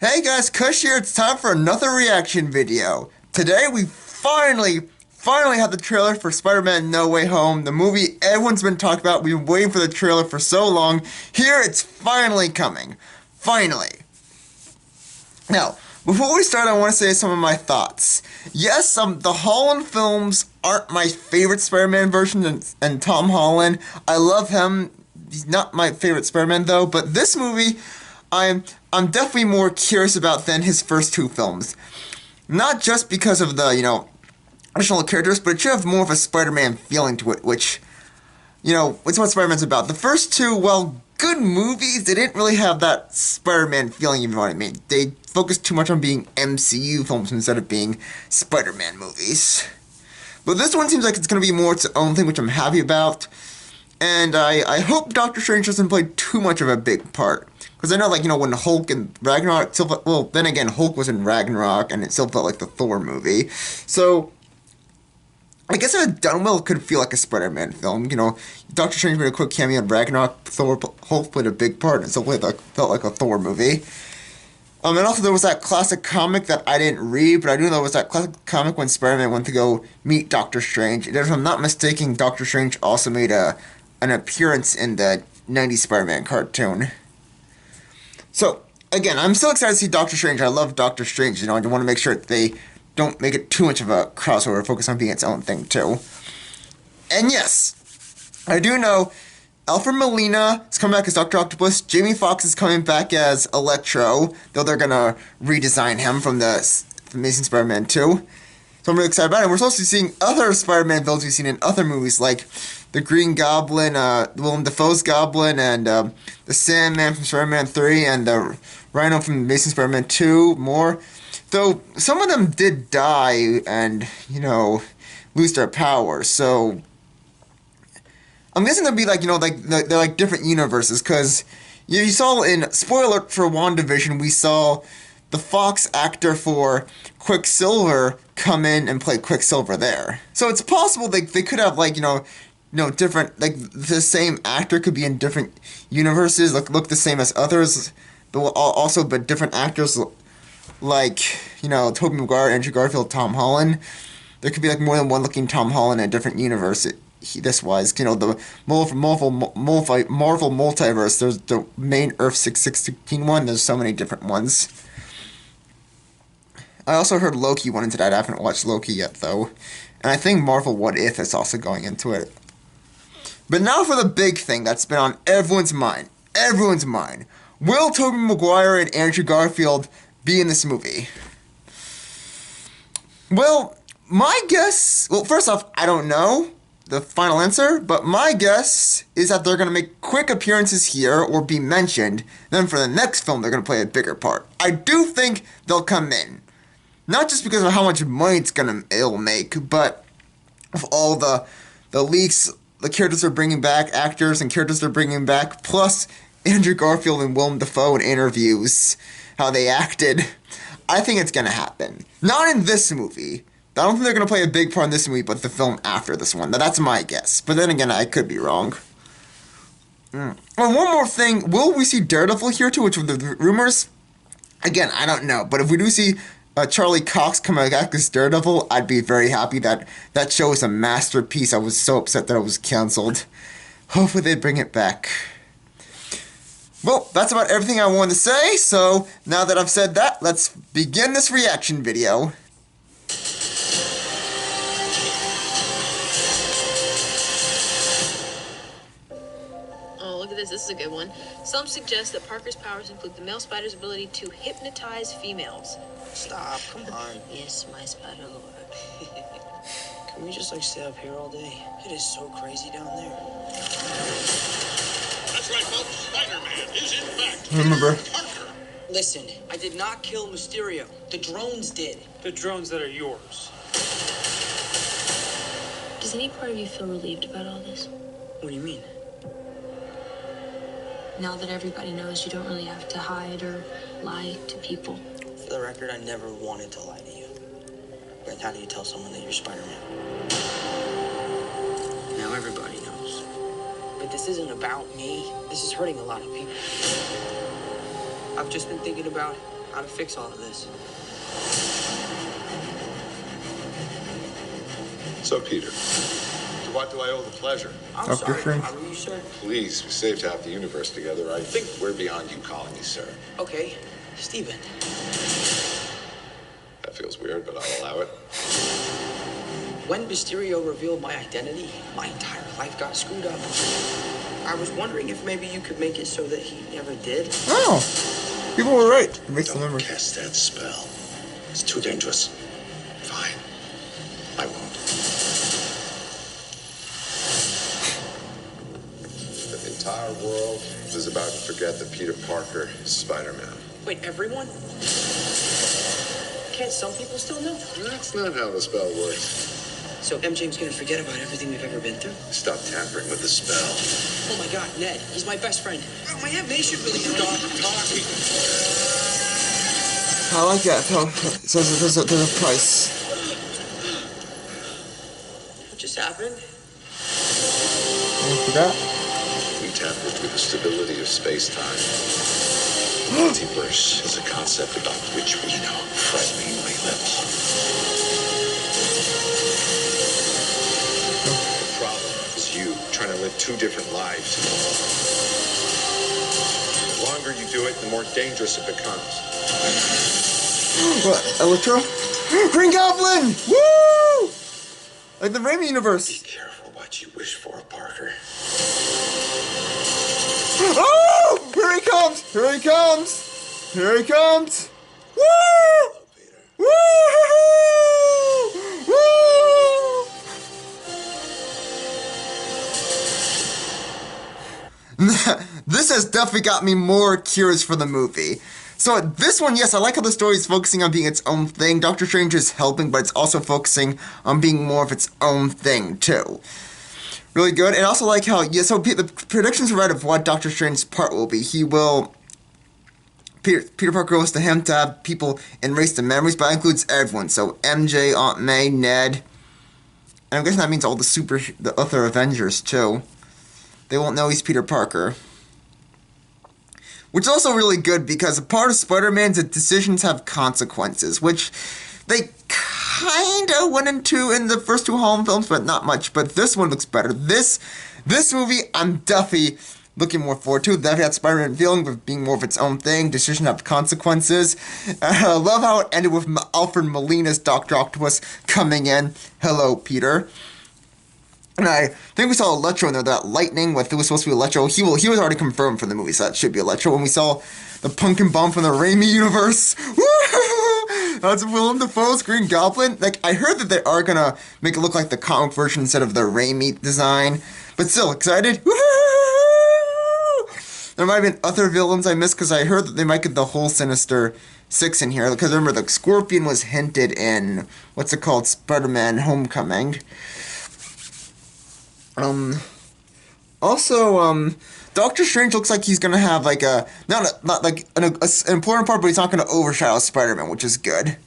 Hey guys, Cush here. It's time for another reaction video. Today we finally have the trailer for Spider-Man No Way Home, the movie everyone's been talking about. We've been waiting for the trailer for so long. Here it's finally coming. Finally. Now, before we start, I want to say some of my thoughts. Yes, the Holland films aren't my favorite Spider-Man version, and Tom Holland, I love him. He's not my favorite Spider-Man though, but this movie, I'm definitely more curious about than his first two films. Not just because of the, additional characters, but it should have more of a Spider-Man feeling to it, which, it's what Spider-Man's about. The first two, well, good movies, they didn't really have that Spider-Man feeling, if you know what I mean. They focused too much on being MCU films instead of being Spider-Man movies. But this one seems like it's going to be more its own thing, which I'm happy about. And I hope Doctor Strange doesn't play too much of a big part. Because I know, when Hulk and Ragnarok, well, then again, Hulk was in Ragnarok, and it still felt like the Thor movie. So, I guess if it's done well, it could feel like a Spider-Man film. Doctor Strange made a quick cameo in Ragnarok, Hulk played a big part, and it still felt like a Thor movie. And also there was that classic comic that I didn't read, but I do know there was that classic comic when Spider-Man went to go meet Doctor Strange. If I'm not mistaken, Doctor Strange also made an appearance in the 90s Spider-Man cartoon. So, again, I'm still excited to see Doctor Strange. I love Doctor Strange, I want to make sure that they don't make it too much of a crossover, focus on being its own thing, too. And yes, I do know Alfred Molina is coming back as Dr. Octopus. Jamie Foxx is coming back as Electro, though they're going to redesign him from the Amazing Spider-Man 2. So I'm really excited about it. And we're supposed to be seeing other Spider-Man villains we've seen in other movies, like the Green Goblin, Willem Dafoe's Goblin, and the Sandman from Spider-Man 3, and the Rhino from Amazing Spider-Man 2, more. Though some of them did die and, lose their powers, so I'm guessing they'll be they're like different universes, because you saw in, spoiler alert for WandaVision, we saw the Fox actor for Quicksilver come in and play Quicksilver there. So it's possible they could have, different, the same actor could be in different universes, look the same as others, but different actors, Tobey Maguire, Andrew Garfield, Tom Holland. There could be, more than one looking Tom Holland in a different universe. This wise, the Marvel multiverse, there's the main Earth 616 one, there's so many different ones. I also heard Loki went into that. I haven't watched Loki yet, though. And I think Marvel What If is also going into it. But now for the big thing that's been on everyone's mind. Everyone's mind. Will Tobey Maguire and Andrew Garfield be in this movie? Well, my guess... Well, first off, I don't know the final answer, but my guess is that they're going to make quick appearances here or be mentioned. Then for the next film, they're going to play a bigger part. I do think they'll come in. Not just because of how much money it'll make, but of all the leaks, the characters they're bringing back, actors and characters they're bringing back, plus Andrew Garfield and Willem Dafoe in interviews, how they acted. I think it's going to happen. Not in this movie. I don't think they're going to play a big part in this movie, but the film after this one. Now, that's my guess. But then again, I could be wrong. And one more thing. Will we see Daredevil here too, which were the rumors? Again, I don't know. But if we do see Charlie Cox coming back as Daredevil, I'd be very happy. That show is a masterpiece. I was so upset that it was canceled. Hopefully they bring it back. Well, that's about everything I wanted to say. So, now that I've said that, let's begin this reaction video. This is a good one. Some suggest that Parker's powers include the male spider's ability to hypnotize females. Stop, come on. Yes, my spider lord. Can we just stay up here all day? It is so crazy down there. That's right, folks. Spider-Man is in fact Remember. Parker. Listen, I did not kill Mysterio. The drones did. The drones that are yours. Does any part of you feel relieved about all this? What do you mean? Now that everybody knows, you don't really have to hide or lie to people. For the record, I never wanted to lie to you. But how do you tell someone that you're Spider-Man? Now everybody knows. But this isn't about me. This is hurting a lot of people. I've just been thinking about how to fix all of this. So, Peter, to what do I owe the pleasure? I'm Dr. sorry. Strange. How are you, sir? Please, we saved half the universe together. I think we're beyond you calling me sir. Okay, Steven. That feels weird, but I'll allow it. When Mysterio revealed my identity, my entire life got screwed up. I was wondering if maybe you could make it so that he never did. Oh, people were right. It makes the Don't memory. cast that spell. It's too dangerous. Fine. I won't. The entire world is about to forget that Peter Parker is Spider-Man. Wait, everyone? Can't some people still know? That's not how the spell works. So MJ's gonna forget about everything we've ever been through? Stop tampering with the spell. Oh my god, Ned, he's my best friend. Oh, my Aunt May should really Stop talking. I like that. Oh, so there's a price. What just happened? I forgot. We tap into the stability of space-time. Multiverse is a concept about which we know frighteningly little. The problem is you trying to live two different lives. The longer you do it, the more dangerous it becomes. What? Electro? Green Goblin! Woo! Like the Raimi Be universe. careful what you wish for, Parker. Oh! Here he comes! Here he comes! Here he comes! Woo! Hello, Peter. Woo! Woo! This has definitely got me more curious for the movie. So this one, yes, I like how the story is focusing on being its own thing. Doctor Strange is helping, but it's also focusing on being more of its own thing, too. Really good. And I also like how, yeah, so the predictions are right of what Doctor Strange's part will be. He will... Peter Parker goes to him to have people erase the memories, but that includes everyone. So MJ, Aunt May, Ned. And I'm guessing that means all the other Avengers, too. They won't know he's Peter Parker. Which is also really good because a part of Spider-Man is that decisions have consequences, which they kinda went into in the first two Holland films, but not much. But this one looks better. This movie, I'm definitely looking more forward to. Definitely had Spider-Man feeling of being more of its own thing. Decisions have consequences. I love how it ended with Alfred Molina's Dr. Octopus coming in. Hello, Peter. And I think we saw Electro in there, that lightning, what was supposed to be Electro. He was already confirmed for the movie, so that should be Electro. When we saw the pumpkin bomb from the Raimi universe, woo! That's Willem Dafoe's Green Goblin. Like, I heard that they are gonna make it look like the comic version instead of the Raimi design, but still excited. Woo! There might have been other villains I missed because I heard that they might get the whole Sinister Six in here. Because remember, the Scorpion was hinted in what's it called, Spider-Man: Homecoming. Also, Doctor Strange looks like he's gonna have like not like an important part, but he's not gonna overshadow Spider-Man, which is good.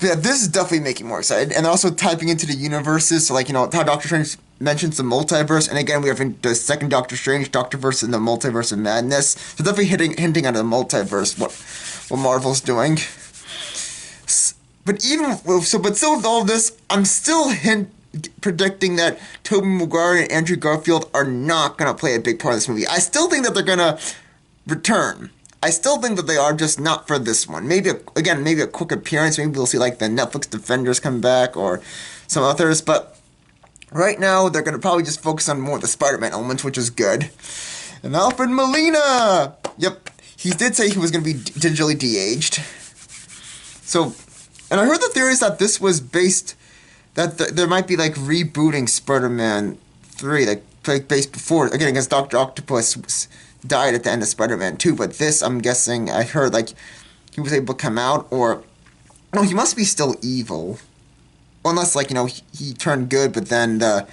But yeah, this is definitely making me more excited, and also typing into the universes. So, like, you know how Doctor Strange mentions the multiverse, and again we have the second Doctor Strange, Doctorverse, and the Multiverse of Madness. So definitely hinting at the multiverse, what Marvel's doing. But still with all this, I'm still predicting that Tobey Maguire and Andrew Garfield are not going to play a big part of this movie. I still think that they're going to return. I still think that they are, just not for this one. Maybe a quick appearance. Maybe we'll see like the Netflix Defenders come back or some others. But right now, they're going to probably just focus on more of the Spider-Man elements, which is good. And Alfred Molina! Yep, he did say he was going to be digitally de-aged. So, and I heard the theories that this was based... that there might be like rebooting Spider-Man 3, like based before, again, against Dr. Octopus died at the end of Spider-Man 2, but this, I'm guessing, I heard like he was able to come out, or no, he must be still evil, unless like, you know, he turned good, but then the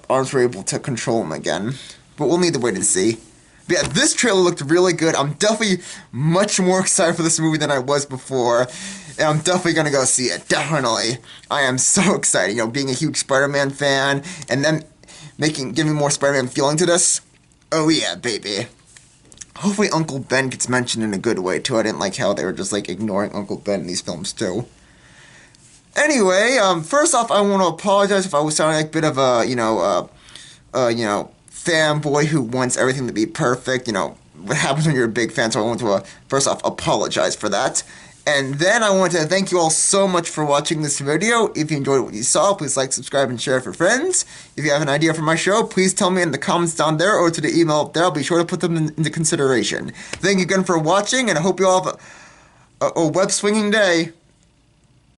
arms were able to control him again. But we'll need to wait and see. But yeah, this trailer looked really good. I'm definitely much more excited for this movie than I was before. And I'm definitely going to go see it. Definitely. I am so excited. You know, being a huge Spider-Man fan. And then giving more Spider-Man feeling to this. Oh yeah, baby. Hopefully Uncle Ben gets mentioned in a good way, too. I didn't like how they were just, like, ignoring Uncle Ben in these films, too. Anyway, first off, I want to apologize if I was sounding like a bit of a, fanboy who wants everything to be perfect. You know, what happens when you're a big fan, so I want to, first off, apologize for that. And then I want to thank you all so much for watching this video. If you enjoyed what you saw, please like, subscribe, and share it for friends. If you have an idea for my show, please tell me in the comments down there or to the email up there. I'll be sure to put them into consideration. Thank you again for watching, and I hope you all have a web-swinging day.